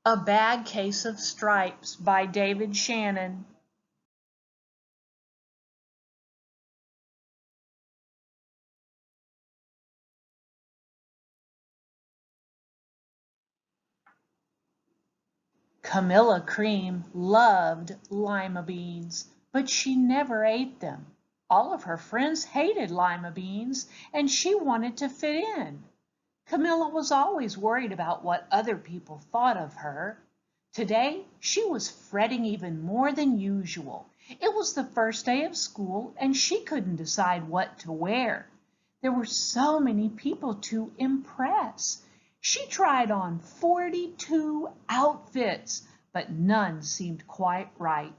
A Bad Case of Stripes by David Shannon. Camilla Cream loved lima beans, but she never ate them. All of her friends hated lima beans, and she wanted to fit in. Camilla was always worried about what other people thought of her. Today, she was fretting even more than usual. It was the first day of school, and she couldn't decide what to wear. There were so many people to impress. She tried on 42 outfits, but none seemed quite right.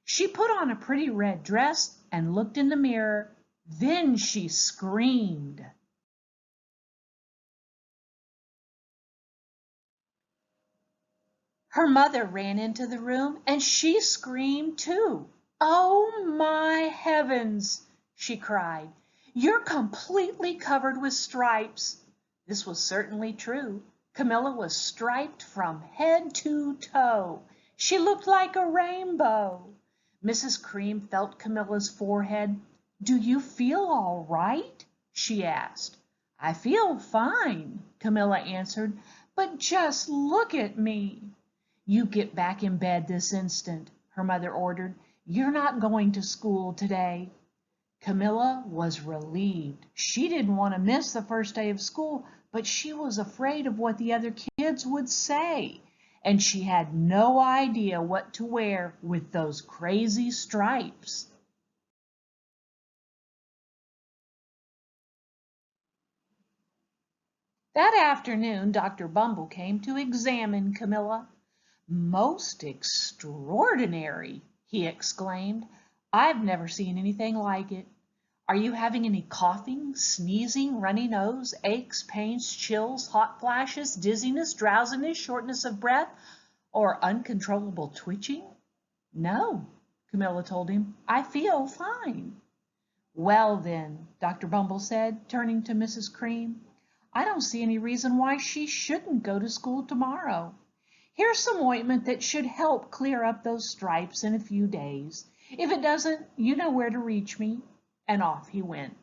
She put on a pretty red dress and looked in the mirror. Then she screamed. Her mother ran into the room and she screamed too. "Oh my heavens!" she cried. "You're completely covered with stripes." This was certainly true. Camilla was striped from head to toe. She looked like a rainbow. Mrs. Cream felt Camilla's forehead. "Do you feel all right?" she asked. "I feel fine," Camilla answered, "but just look at me." "You get back in bed this instant," her mother ordered. "You're not going to school today." Camilla was relieved. She didn't want to miss the first day of school, but she was afraid of what the other kids would say, and she had no idea what to wear with those crazy stripes. That afternoon, Dr. Bumble came to examine Camilla. "Most extraordinary!" he exclaimed. "I've never seen anything like it. Are you having any coughing, sneezing, runny nose, aches, pains, chills, hot flashes, dizziness, drowsiness, shortness of breath, or uncontrollable twitching?" "No," Camilla told him. "I feel fine." "Well then," Dr. Bumble said, turning to Mrs. Cream, "I don't see any reason why she shouldn't go to school tomorrow. Here's some ointment that should help clear up those stripes in a few days. If it doesn't, you know where to reach me." And off he went.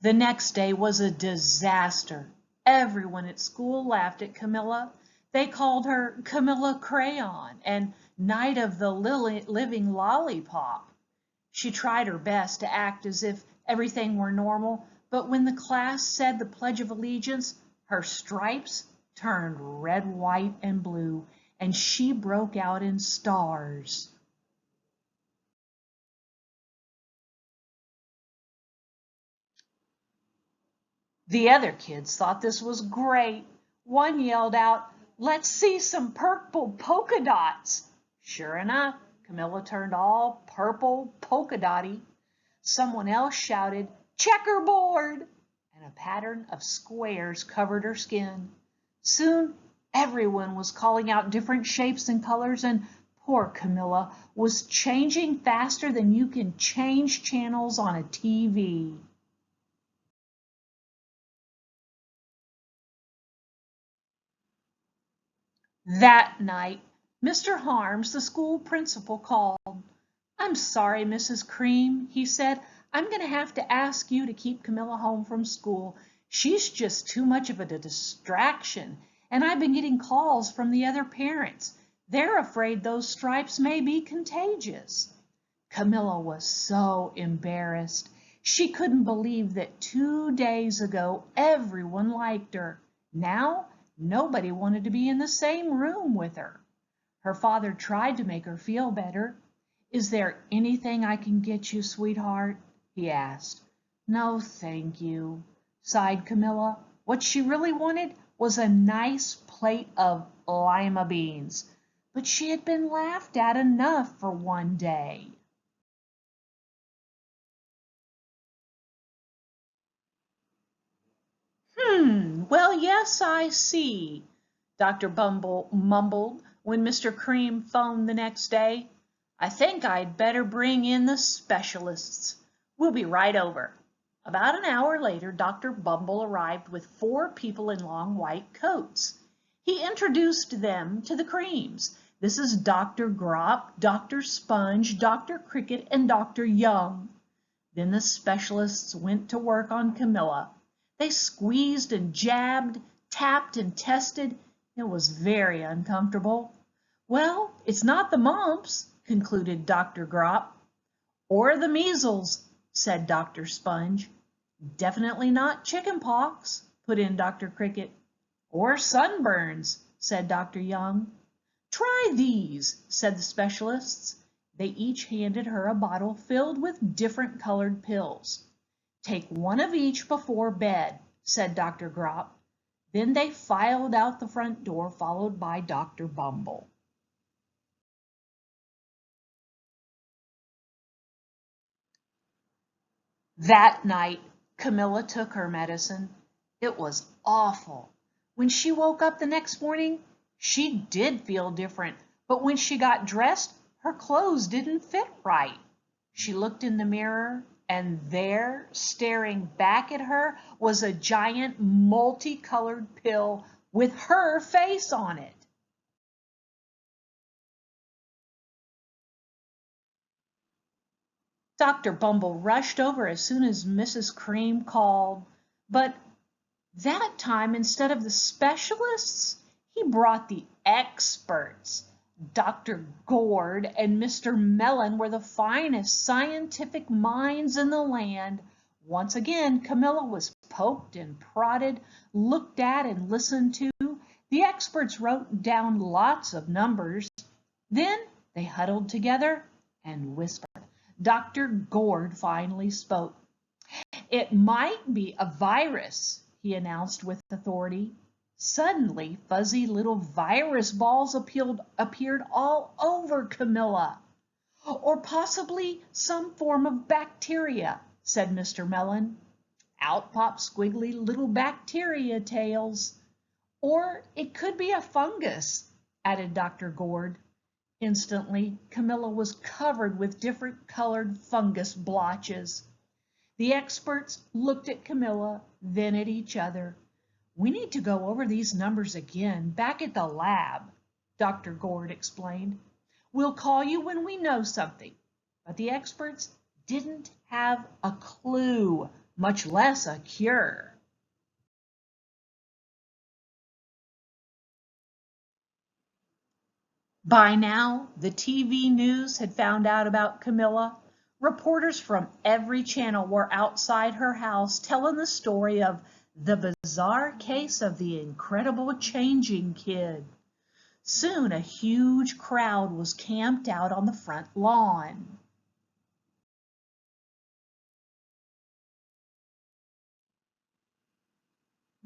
The next day was a disaster. Everyone at school laughed at Camilla. They called her Camilla Crayon and Night of the Living Lollipop. She tried her best to act as if everything were normal, but when the class said the Pledge of Allegiance, her stripes turned red, white, and blue, and she broke out in stars. The other kids thought this was great. One yelled out, "Let's see some purple polka dots." Sure enough, Camilla turned all purple polka dotty. Someone else shouted, "Checkerboard!" and a pattern of squares covered her skin. Soon everyone was calling out different shapes and colors, and poor Camilla was changing faster than you can change channels on a TV. That night, Mr. Harms, the school principal, called. "I'm sorry, Mrs. Cream," he said. "I'm going to have to ask you to keep Camilla home from school. She's just too much of a distraction, and I've been getting calls from the other parents. They're afraid those stripes may be contagious." Camilla was so embarrassed. She couldn't believe that 2 days ago everyone liked her. Now nobody wanted to be in the same room with her. Her father tried to make her feel better. "Is there anything I can get you, sweetheart?" he asked. "No, thank you," sighed Camilla. What she really wanted was a nice plate of lima beans, but she had been laughed at enough for one day. Well, yes, I see," Dr. Bumble mumbled when Mr. Cream phoned the next day. "I think I'd better bring in the specialists. We'll be right over." About an hour later, Dr. Bumble arrived with 4 people in long white coats. He introduced them to the Creams. This is Dr. Grop, Dr. Sponge, Dr. Cricket, and Dr. Young. Then the specialists went to work on Camilla. They squeezed and jabbed, tapped and tested. It was very uncomfortable. Well, it's not the mumps, concluded Dr. Grop. Or the measles, said Dr. Sponge. Definitely not chicken pox, put in Dr. Cricket. Or sunburns, said Dr. Young. Try these, said the specialists. They each handed her a bottle filled with different colored pills. Take one of each before bed, said Dr. Grop. Then they filed out the front door, followed by Dr. Bumble. That night, Camilla took her medicine. It was awful. When she woke up the next morning, she did feel different, but when she got dressed, her clothes didn't fit right. She looked in the mirror, and there, staring back at her, was a giant multicolored pill with her face on it. Dr. Bumble rushed over as soon as Mrs. Cream called, but that time, instead of the specialists, he brought the experts. Dr. Gourd and Mr. Mellon were the finest scientific minds in the land. Once again, Camilla was poked and prodded, looked at and listened to. The experts wrote down lots of numbers. Then they huddled together and whispered. Dr. Gourd finally spoke. It might be a virus, he announced with authority. Suddenly, fuzzy little virus balls appeared all over Camilla. Or possibly some form of bacteria, said Mr. Mellon. Out popped squiggly little bacteria tails. Or it could be a fungus, added Dr. Gourd. Instantly, Camilla was covered with different colored fungus blotches. The experts looked at Camilla, then at each other. We need to go over these numbers again back at the lab, Dr. Gourd explained. We'll call you when we know something. But the experts didn't have a clue, much less a cure. By now, the TV news had found out about Camilla. Reporters from every channel were outside her house telling the story of the bizarre case of the incredible changing kid. Soon a huge crowd was camped out on the front lawn.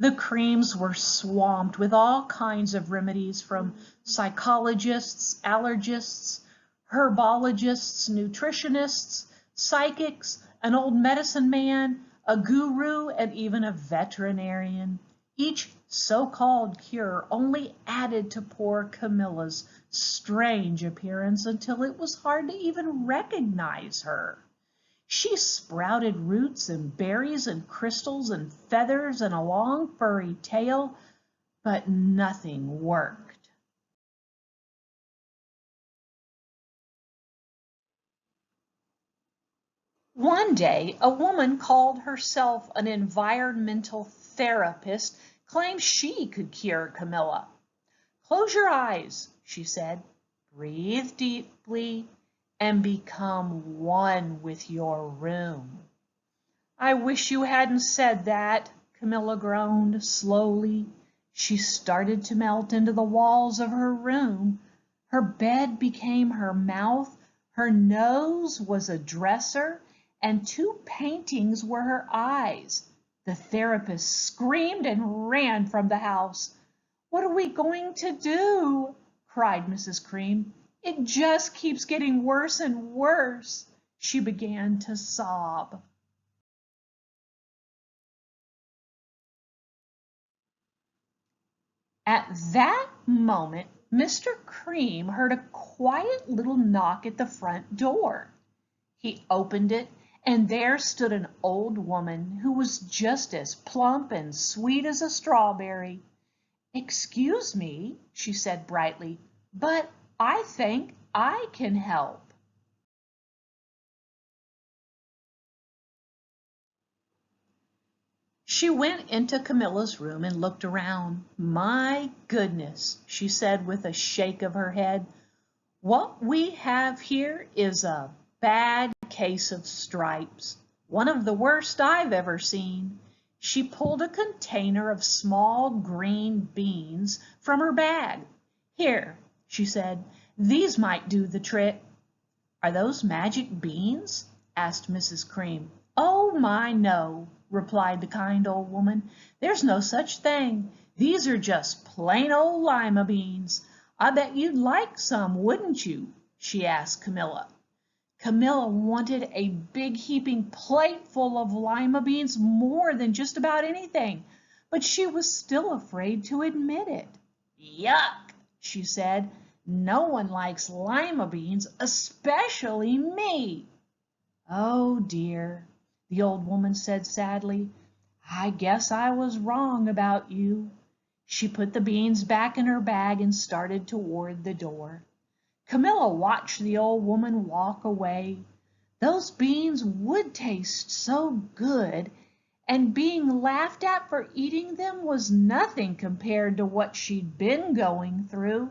The Creams were swamped with all kinds of remedies from psychologists, allergists, herbologists, nutritionists, psychics, an old medicine man, a guru, and even a veterinarian. Each so-called cure only added to poor Camilla's strange appearance until it was hard to even recognize her. She sprouted roots and berries and crystals and feathers and a long furry tail, but nothing worked. One day, a woman called herself an environmental therapist claimed she could cure Camilla. Close your eyes, she said. Breathe deeply and become one with your room. I wish you hadn't said that, Camilla groaned slowly. She started to melt into the walls of her room. Her bed became her mouth, her nose was a dresser, and 2 paintings were her eyes. The therapist screamed and ran from the house. What are we going to do? Cried Mrs. Cream. It just keeps getting worse and worse. She began to sob. At that moment, Mr. Cream heard a quiet little knock at the front door. He opened it and there stood an old woman who was just as plump and sweet as a strawberry. "Excuse me," she said brightly, "but I think I can help." She went into Camilla's room and looked around. "My goodness," she said with a shake of her head, "what we have here is a bad case of stripes, one of the worst I've ever seen." She pulled a container of small green beans from her bag. "Here," she said, "these might do the trick." "Are those magic beans?" asked Mrs. Cream. "Oh my, no," replied the kind old woman. "There's no such thing. These are just plain old lima beans. I bet you'd like some, wouldn't you?" she asked Camilla. Camilla wanted a big heaping plateful of lima beans more than just about anything, but she was still afraid to admit it. "Yuck," she said. "No one likes lima beans, especially me." "Oh dear," the old woman said sadly, "I guess I was wrong about you." She put the beans back in her bag and started toward the door. Camilla watched the old woman walk away. Those beans would taste so good, and being laughed at for eating them was nothing compared to what she'd been going through.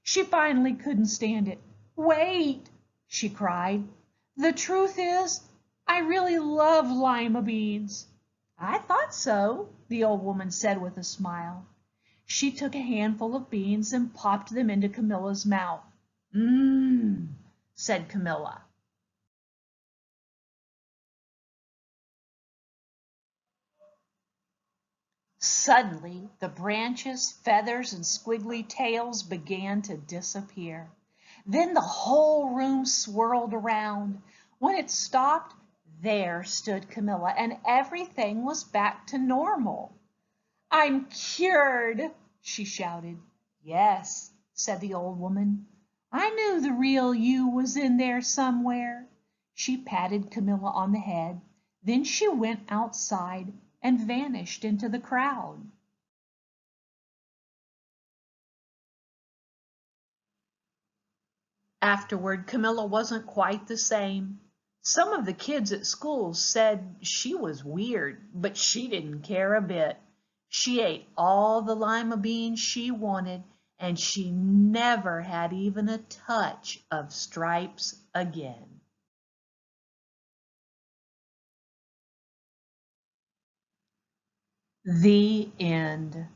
She finally couldn't stand it. "Wait," she cried. "The truth is, I really love lima beans." "I thought so," the old woman said with a smile. She took a handful of beans and popped them into Camilla's mouth. "Mmm," said Camilla. Suddenly, the branches, feathers, and squiggly tails began to disappear. Then the whole room swirled around. When it stopped, there stood Camilla, and everything was back to normal. "I'm cured," she shouted. "Yes," said the old woman. "I knew the real you was in there somewhere." She patted Camilla on the head. Then she went outside and vanished into the crowd. Afterward, Camilla wasn't quite the same. Some of the kids at school said she was weird, but she didn't care a bit. She ate all the lima beans she wanted, and she never had even a touch of stripes again. The end.